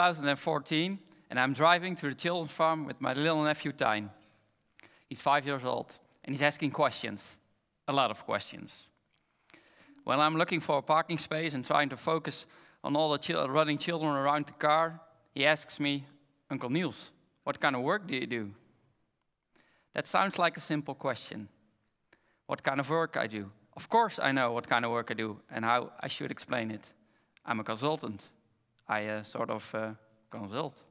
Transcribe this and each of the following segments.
2014, and I'm driving to the children's farm with my little nephew, Tijn. He's 5 years old, and he's asking questions, a lot of questions. When I'm looking for a parking space and trying to focus on all the running children around the car, he asks me, Uncle Niels, what kind of work do you do? That sounds like a simple question. What kind of work I do? Of course I know what kind of work I do and how I should explain it. I'm a consultant. I consult.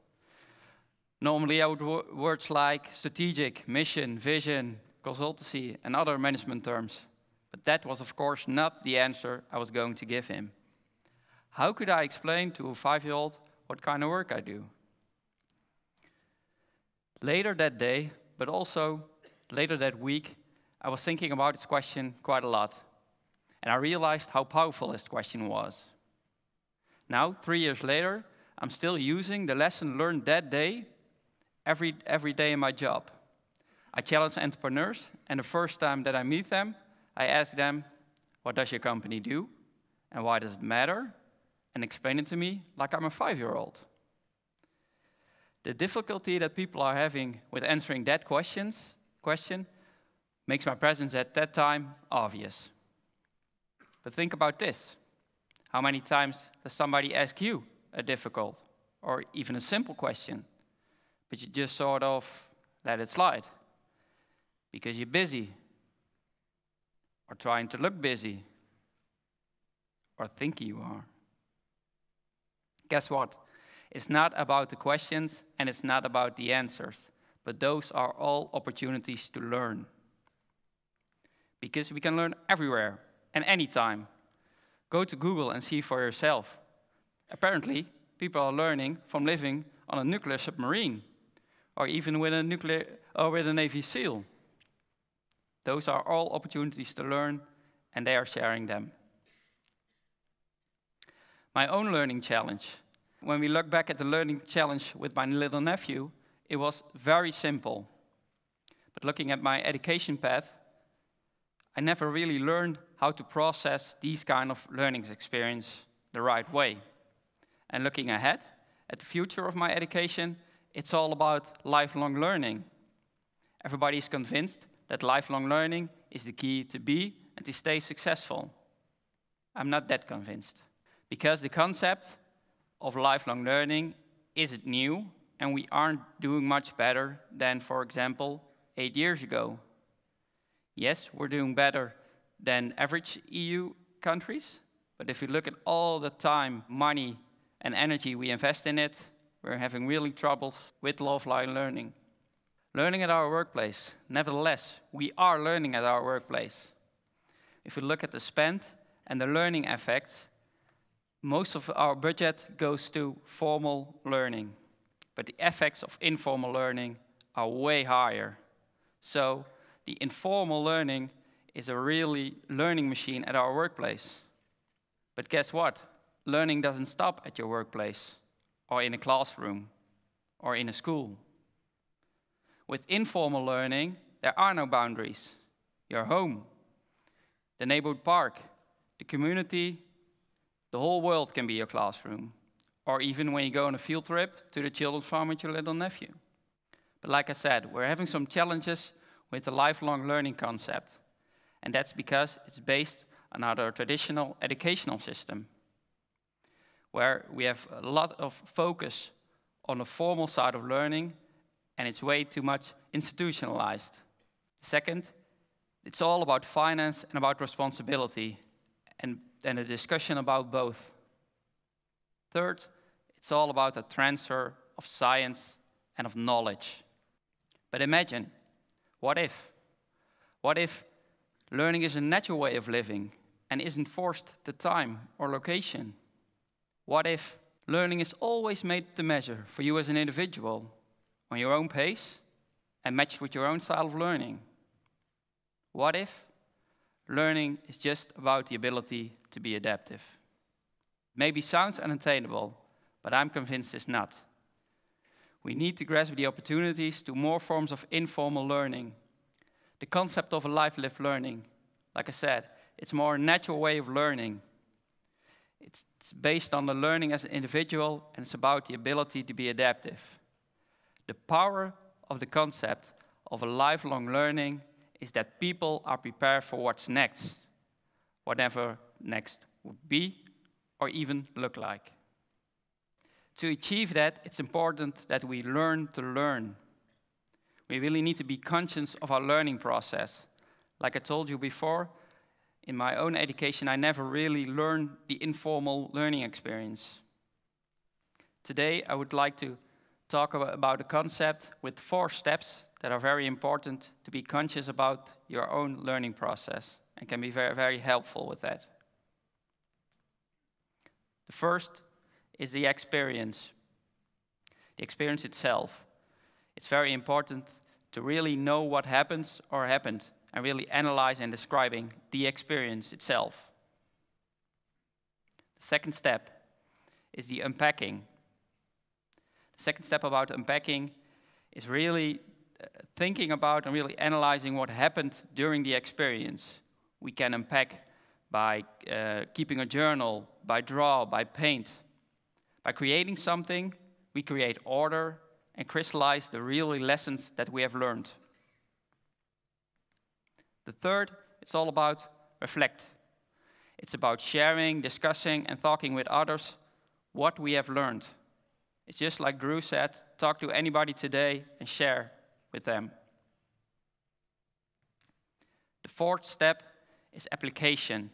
Normally I would words like strategic, mission, vision, consultancy, and other management terms. But that was, of course, not the answer I was going to give him. How could I explain to a 5-year-old what kind of work I do? Later that day, but also later that week, I was thinking about this question quite a lot. And I realized how powerful this question was. Now, 3 years later, I'm still using the lesson learned that day every day in my job. I challenge entrepreneurs, and the first time that I meet them, I ask them, what does your company do? And why does it matter? And explain it to me like I'm a 5-year-old. The difficulty that people are having with answering that question makes my presence at that time obvious. But think about this. How many times does somebody ask you a difficult or even a simple question, but you just sort of let it slide because you're busy or trying to look busy or think you are? Guess what? It's not about the questions and it's not about the answers, but those are all opportunities to learn. Because we can learn everywhere and anytime. Go to Google and see for yourself. Apparently, people are learning from living on a nuclear submarine or even with a Navy SEAL. Those are all opportunities to learn, and they are sharing them. My own learning challenge. When we look back at the learning challenge with my little nephew, it was very simple. But looking at my education path, I never really learned how to process these kind of learning experience the right way. And looking ahead at the future of my education, it's all about lifelong learning. Everybody is convinced that lifelong learning is the key to be and to stay successful. I'm not that convinced. Because the concept of lifelong learning isn't new, and we aren't doing much better than, for example, 8 years ago. Yes, we're doing better than average EU countries, but if you look at all the time, money, and energy we invest in it, we're having really troubles with lifelong learning. Learning at our workplace. Nevertheless, we are learning at our workplace. If we look at the spend and the learning effects, most of our budget goes to formal learning, but the effects of informal learning are way higher. So the informal learning is a really learning machine at our workplace. But guess what? Learning doesn't stop at your workplace, or in a classroom, or in a school. With informal learning, there are no boundaries. Your home, the neighborhood park, the community, the whole world can be your classroom. Or even when you go on a field trip to the children's farm with your little nephew. But like I said, we're having some challenges with the lifelong learning concept. And that's because it's based on our traditional educational system, where we have a lot of focus on the formal side of learning, and it's way too much institutionalized. Second, it's all about finance and about responsibility, and a discussion about both. Third, it's all about the transfer of science and of knowledge. But imagine, what if? What if learning is a natural way of living and isn't forced to time or location? What if learning is always made to measure for you as an individual, on your own pace and matched with your own style of learning? What if learning is just about the ability to be adaptive? Maybe sounds unattainable, but I'm convinced it's not. We need to grasp the opportunities to more forms of informal learning. The concept of a life-lived learning, like I said, it's more a natural way of learning. It's based on the learning as an individual, and it's about the ability to be adaptive. The power of the concept of a lifelong learning is that people are prepared for what's next, whatever next would be or even look like. To achieve that, it's important that we learn to learn. We really need to be conscious of our learning process. Like I told you before, in my own education, I never really learned the informal learning experience. Today, I would like to talk about a concept with 4 steps that are very important to be conscious about your own learning process and can be very, very helpful with that. The first is the experience itself. It's very important to really know what happens or happened and really analyze and describing the experience itself. The second step is the unpacking. The second step about unpacking is really thinking about and really analyzing what happened during the experience. We can unpack by keeping a journal, by draw, by paint. By creating something, we create order and crystallize the real lessons that we have learned. The third, it's all about reflect. It's about sharing, discussing, and talking with others what we have learned. It's just like Drew said, talk to anybody today and share with them. The fourth step is application.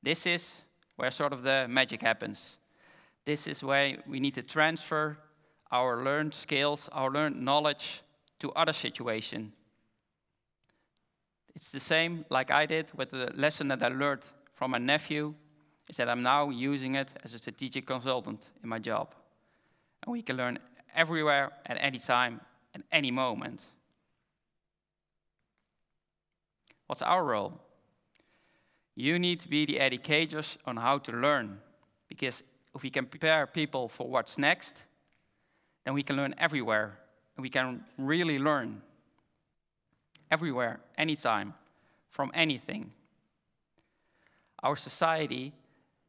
This is where sort of the magic happens. This is where we need to transfer our learned skills, our learned knowledge to other situations. It's the same like I did with the lesson that I learned from my nephew, is that I'm now using it as a strategic consultant in my job. And we can learn everywhere, at any time, at any moment. What's our role? You need to be the educators on how to learn, because if we can prepare people for what's next, then we can learn everywhere, and we can really learn everywhere, anytime, from anything.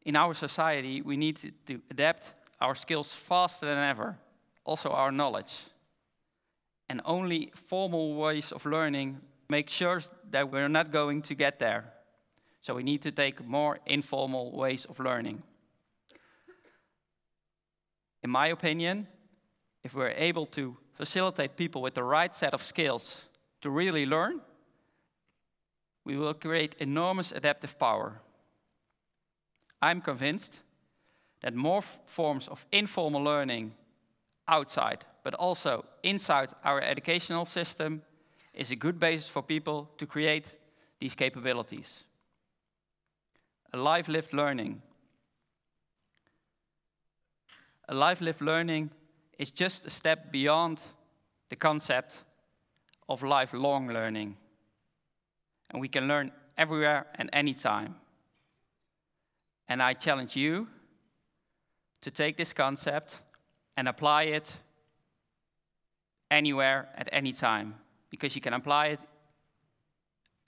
In our society, we need to adapt our skills faster than ever, also our knowledge. And only formal ways of learning make sure that we're not going to get there. So we need to take more informal ways of learning. In my opinion, if we're able to facilitate people with the right set of skills to really learn, we will create enormous adaptive power. I'm convinced that more forms of informal learning outside, but also inside our educational system, is a good basis for people to create these capabilities. A life-lived learning. A life-lived learning is just a step beyond the concept of lifelong learning. And we can learn everywhere and anytime. And I challenge you to take this concept and apply it anywhere at any time, because you can apply it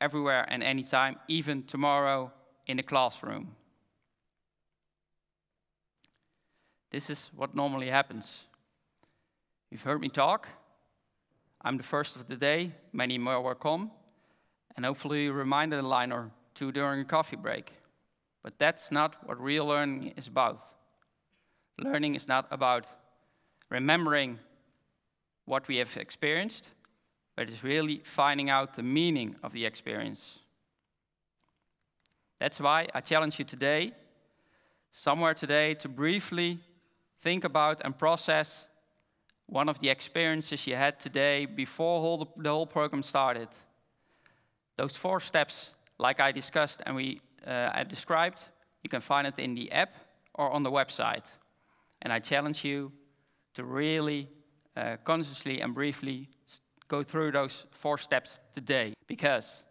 everywhere and anytime, even tomorrow in the classroom. This is what normally happens. You've heard me talk. I'm the first of the day. Many more will come. And hopefully you reminded a line or two during a coffee break. But that's not what real learning is about. Learning is not about remembering what we have experienced, but it's really finding out the meaning of the experience. That's why I challenge you today, somewhere today, to briefly think about and process one of the experiences you had today before the whole program started. Those 4 steps, like I discussed and I described, you can find it in the app or on the website. And I challenge you to really consciously and briefly go through those 4 steps today. Because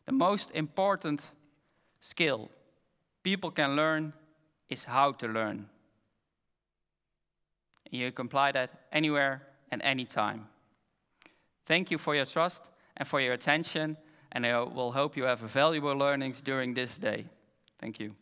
the most important skill people can learn is how to learn. And you can apply that anywhere and anytime. Thank you for your trust and for your attention, and I will hope you have valuable learnings during this day. Thank you.